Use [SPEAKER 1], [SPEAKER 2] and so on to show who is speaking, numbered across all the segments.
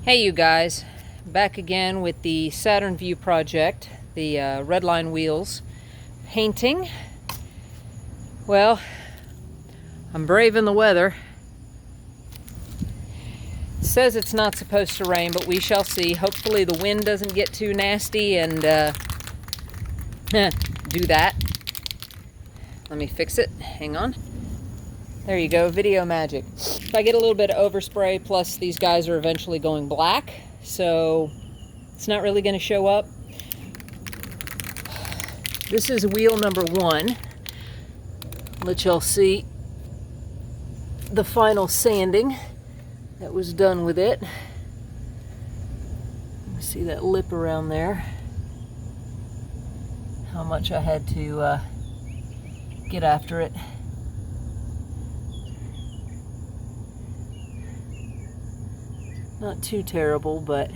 [SPEAKER 1] Hey you guys, back again with the Saturn View project, the Redline wheels painting. Well, I'm braving the weather. It says it's not supposed to rain, but we shall see. Hopefully the wind doesn't get too nasty and do that. Let me fix it, hang on. There you go, video magic. If I get a little bit of overspray, plus these guys are eventually going black, so it's not really going to show up. This is wheel number 1. Let y'all see the final sanding that was done with it. See that lip around there. How much I had to get after it. Not too terrible, but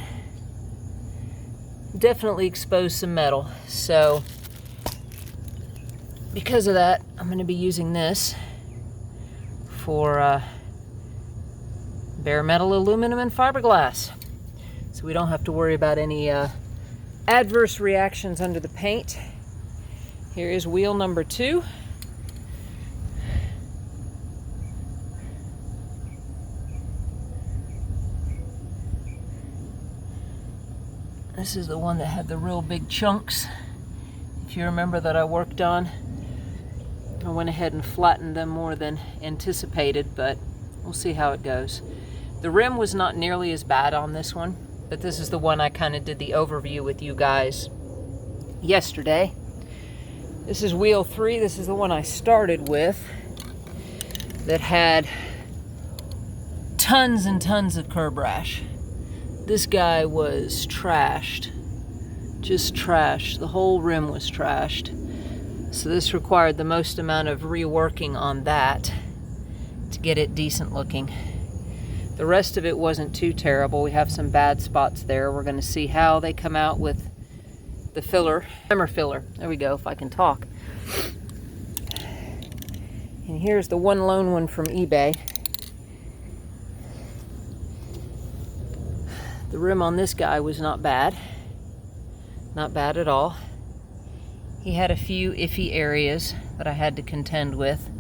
[SPEAKER 1] definitely exposed some metal. So because of that, I'm going to be using this for bare metal, aluminum, and fiberglass. So we don't have to worry about any adverse reactions under the paint. Here is wheel number 2. This is the one that had the real big chunks. If you remember that I worked on, I went ahead and flattened them more than anticipated, but we'll see how it goes. The rim was not nearly as bad on this one, but this is the one I kind of did the overview with you guys yesterday. This is wheel 3. This is the one I started with that had tons and tons of curb rash. This guy was trashed, just trashed. The whole rim was trashed. So this required the most amount of reworking on that to get it decent looking. The rest of it wasn't too terrible. We have some bad spots there. We're going to see how they come out with the filler, primer filler. There we go, if I can talk. And here's the one lone one from eBay. The rim on this guy was not bad. Not bad at all. He had a few iffy areas that I had to contend with.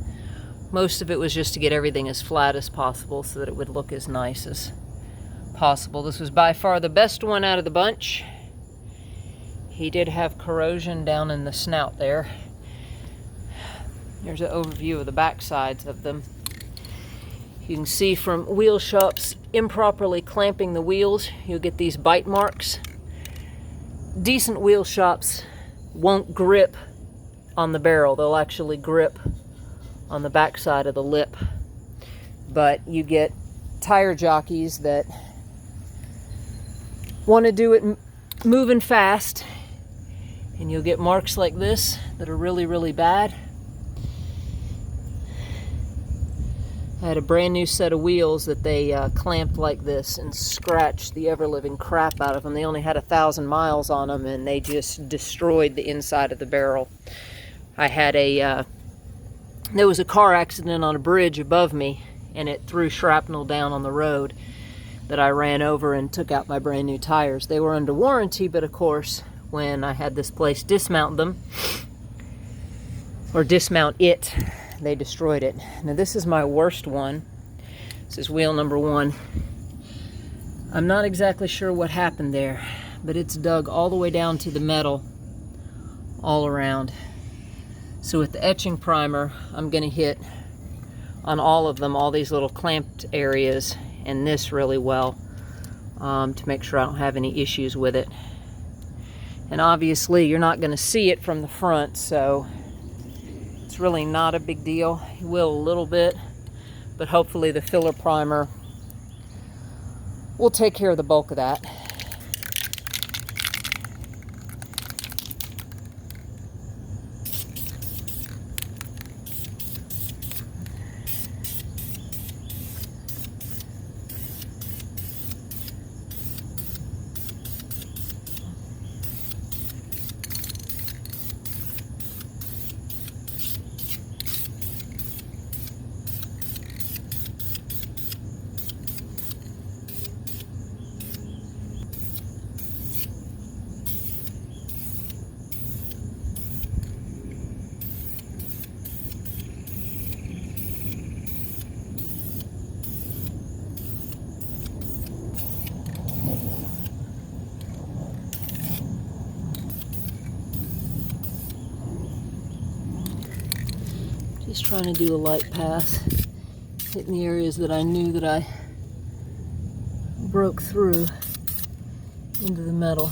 [SPEAKER 1] Most of it was just to get everything as flat as possible so that it would look as nice as possible. This was by far the best one out of the bunch. He did have corrosion down in the snout there. Here's an overview of the back sides of them. You can see from wheel shops improperly clamping the wheels, you'll get these bite marks. Decent wheel shops won't grip on the barrel. They'll actually grip on the back side of the lip. But you get tire jockeys that want to do it moving fast, and you'll get marks like this that are really, really bad. I had a brand new set of wheels that they clamped like this and scratched the ever-living crap out of them. They only had 1,000 miles on them, and they just destroyed the inside of the barrel. I had there was a car accident on a bridge above me, and it threw shrapnel down on the road that I ran over and took out my brand new tires. They were under warranty, but of course, when I had this place dismount them, or dismount it, they destroyed it. Now this is my worst one. This is wheel number 1. I'm not exactly sure what happened there, but it's dug all the way down to the metal all around. So with the etching primer, I'm going to hit on all of them, all these little clamped areas, and this really well to make sure I don't have any issues with it. And obviously you're not going to see it from the front, so it's really not a big deal. You will a little bit, but hopefully the filler primer will take care of the bulk of that. Just trying to do a light pass, hitting the areas that I knew that I broke through into the metal.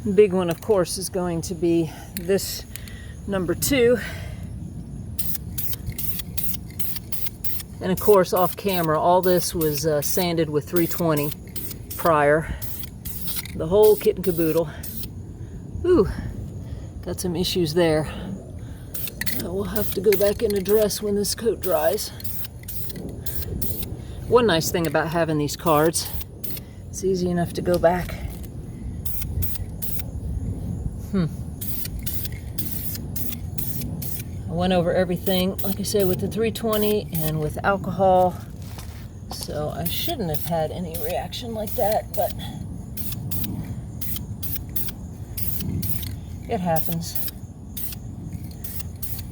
[SPEAKER 1] The big one, of course, is going to be this number 2. And of course, off camera, all this was sanded with 320 prior. The whole kit and caboodle. Ooh, got some issues there. We'll have to go back and address when this coat dries. One nice thing about having these cards, it's easy enough to go back. I went over everything, like I said, with the 320 and with alcohol, so I shouldn't have had any reaction like that, but it happens.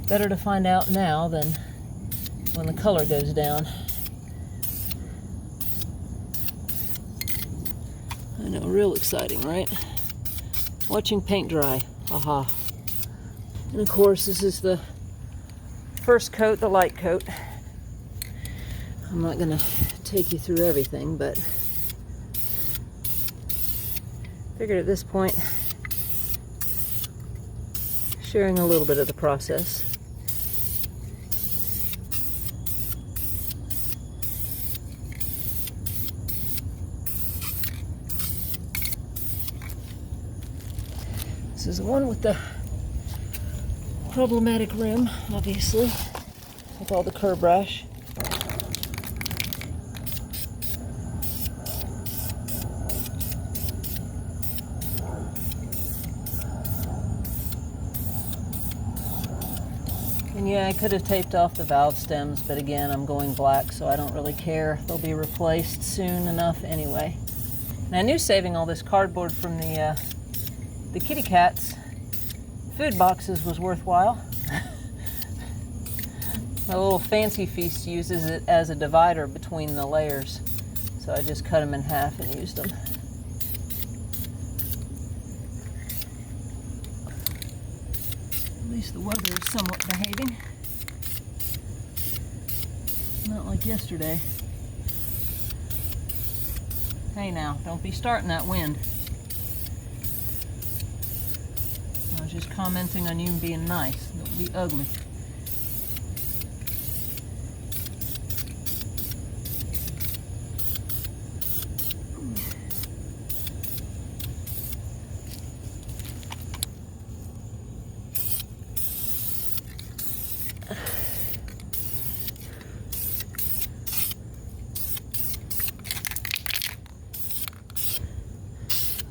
[SPEAKER 1] Better to find out now than when the color goes down. I know, real exciting, right? Watching paint dry, aha. And of course, this is the first coat, the light coat. I'm not gonna take you through everything, but figured at this point, sharing a little bit of the process. This is the one with the problematic rim, obviously, with all the curb rash. And yeah, I could have taped off the valve stems, but again, I'm going black, so I don't really care. They'll be replaced soon enough anyway. And I knew saving all this cardboard from the kitty cats' food boxes was worthwhile. My little fancy feast uses it as a divider between the layers, so I just cut them in half and used them. At least the weather is somewhat behaving. Not like yesterday. Hey now, don't be starting that wind. I was just commenting on you being nice. Don't be ugly.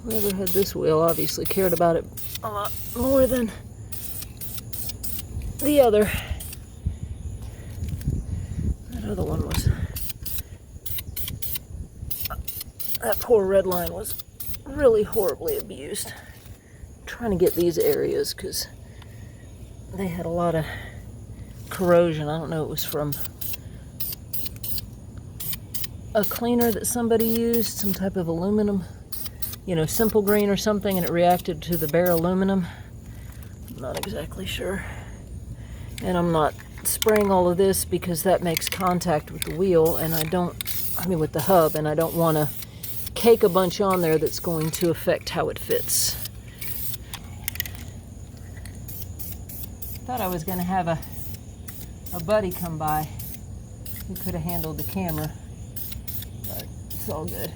[SPEAKER 1] Whoever had this wheel obviously cared about it a lot more than the other. That other one was... That poor Redline was really horribly abused. I'm trying to get these areas because they had a lot of corrosion. I don't know, it was from a cleaner that somebody used, some type of aluminum, you know, simple green or something, and it reacted to the bare aluminum. I'm not exactly sure. And I'm not spraying all of this because that makes contact with the wheel, and with the hub, and I don't want to cake a bunch on there that's going to affect how it fits. Thought I was going to have a buddy come by who could have handled the camera, but it's all good.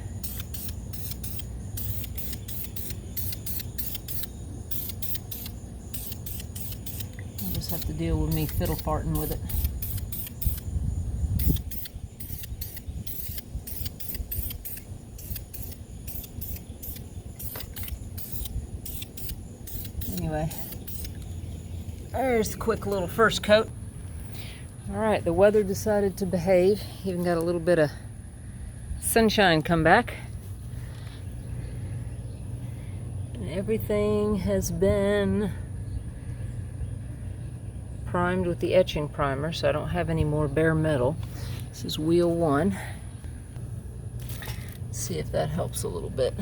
[SPEAKER 1] I'll just have to deal with me fiddle farting with it. Anyway, there's the quick little first coat. Alright, the weather decided to behave. Even got a little bit of sunshine come back. And everything has been primed with the etching primer, so I don't have any more bare metal. This is wheel 1. Let's see if that helps a little bit.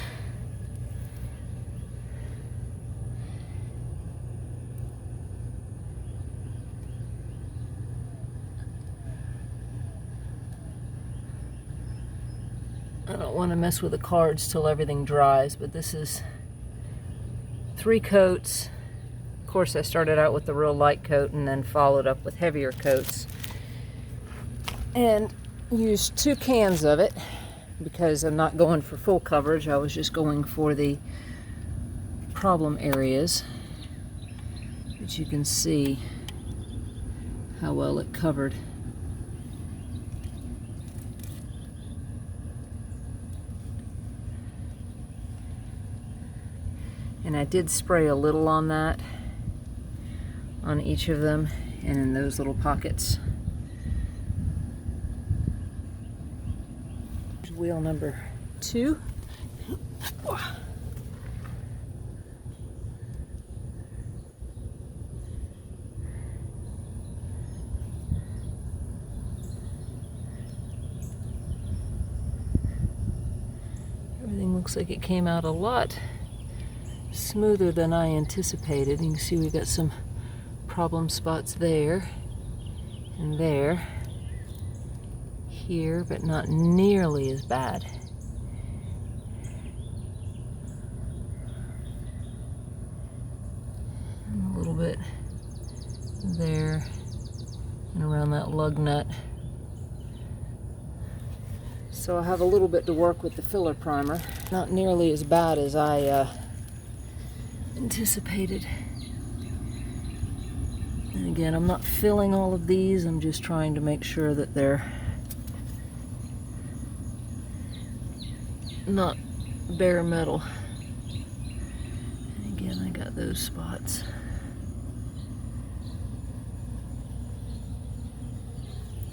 [SPEAKER 1] I don't want to mess with the cards till everything dries, but this is 3 coats. Of course, I started out with the real light coat and then followed up with heavier coats. And used 2 cans of it because I'm not going for full coverage. I was just going for the problem areas. But you can see how well it covered. And I did spray a little on that, on each of them, and in those little pockets. Wheel number 2. Everything looks like it came out a lot smoother than I anticipated. You can see we got some problem spots there and there, here, but not nearly as bad. And a little bit there and around that lug nut. So I have a little bit to work with the filler primer. Not nearly as bad as I anticipated. And again, I'm not filling all of these, I'm just trying to make sure that they're not bare metal. And again, I got those spots.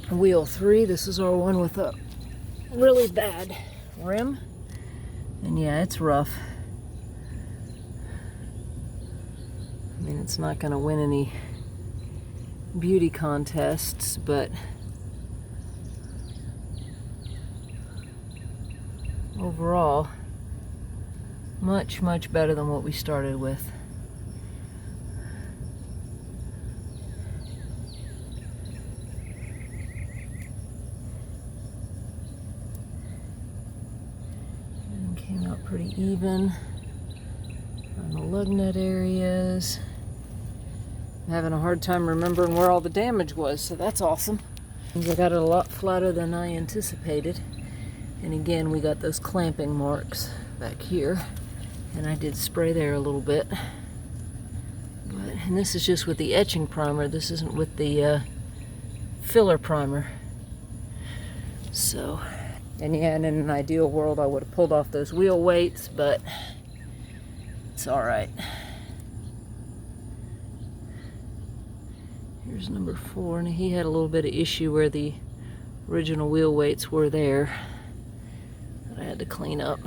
[SPEAKER 1] Wheel 3, this is our one with a really bad rim. And yeah, it's rough. I mean, it's not going to win any beauty contests, but overall, much, much better than what we started with. And came out pretty even on the lug nut areas. I'm having a hard time remembering where all the damage was, so that's awesome. I got it a lot flatter than I anticipated. And again, we got those clamping marks back here. And I did spray there a little bit. And this is just with the etching primer. This isn't with the filler primer. So, and yeah, and in an ideal world, I would have pulled off those wheel weights, but it's all right. Here's number 4, and he had a little bit of issue where the original wheel weights were there that I had to clean up.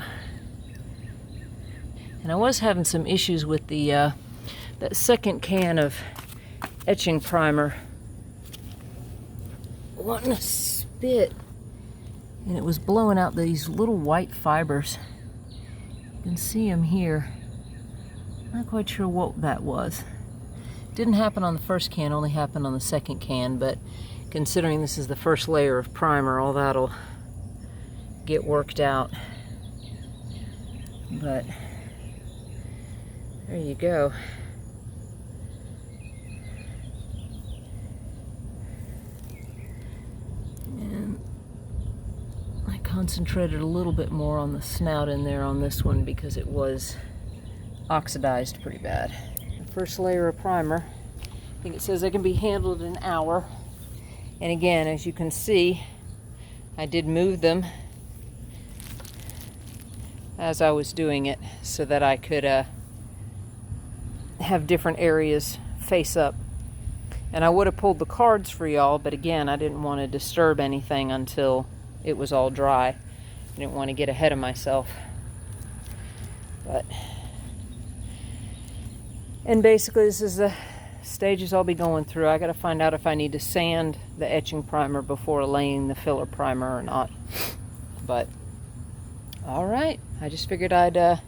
[SPEAKER 1] And I was having some issues with the that second can of etching primer wanting to spit, and it was blowing out these little white fibers. You can see them here. Not quite sure what that was. Didn't happen on the first can, only happened on the second can, but considering this is the first layer of primer, all that'll get worked out. But there you go. And I concentrated a little bit more on the snout in there on this one because it was oxidized pretty bad. First layer of primer. I think it says it can be handled in an hour. And again, as you can see, I did move them as I was doing it so that I could have different areas face up. And I would have pulled the cards for y'all, but again, I didn't want to disturb anything until it was all dry. I didn't want to get ahead of myself. But and basically, this is the stages I'll be going through. I got to find out if I need to sand the etching primer before laying the filler primer or not. But All right, I just figured I'd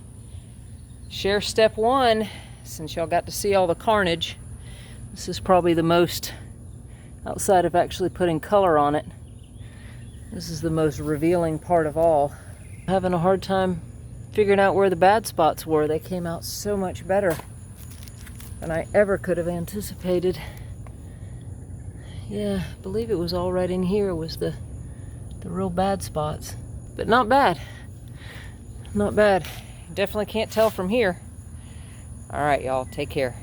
[SPEAKER 1] share step one since y'all got to see all the carnage. This is probably the most, outside of actually putting color on it, this is the most revealing part of all. I'm having a hard time figuring out where the bad spots were. They came out so much better than I ever could have anticipated. Yeah, I believe it was all right in here was the real bad spots. But not bad. Not bad. Definitely can't tell from here. All right, y'all, take care.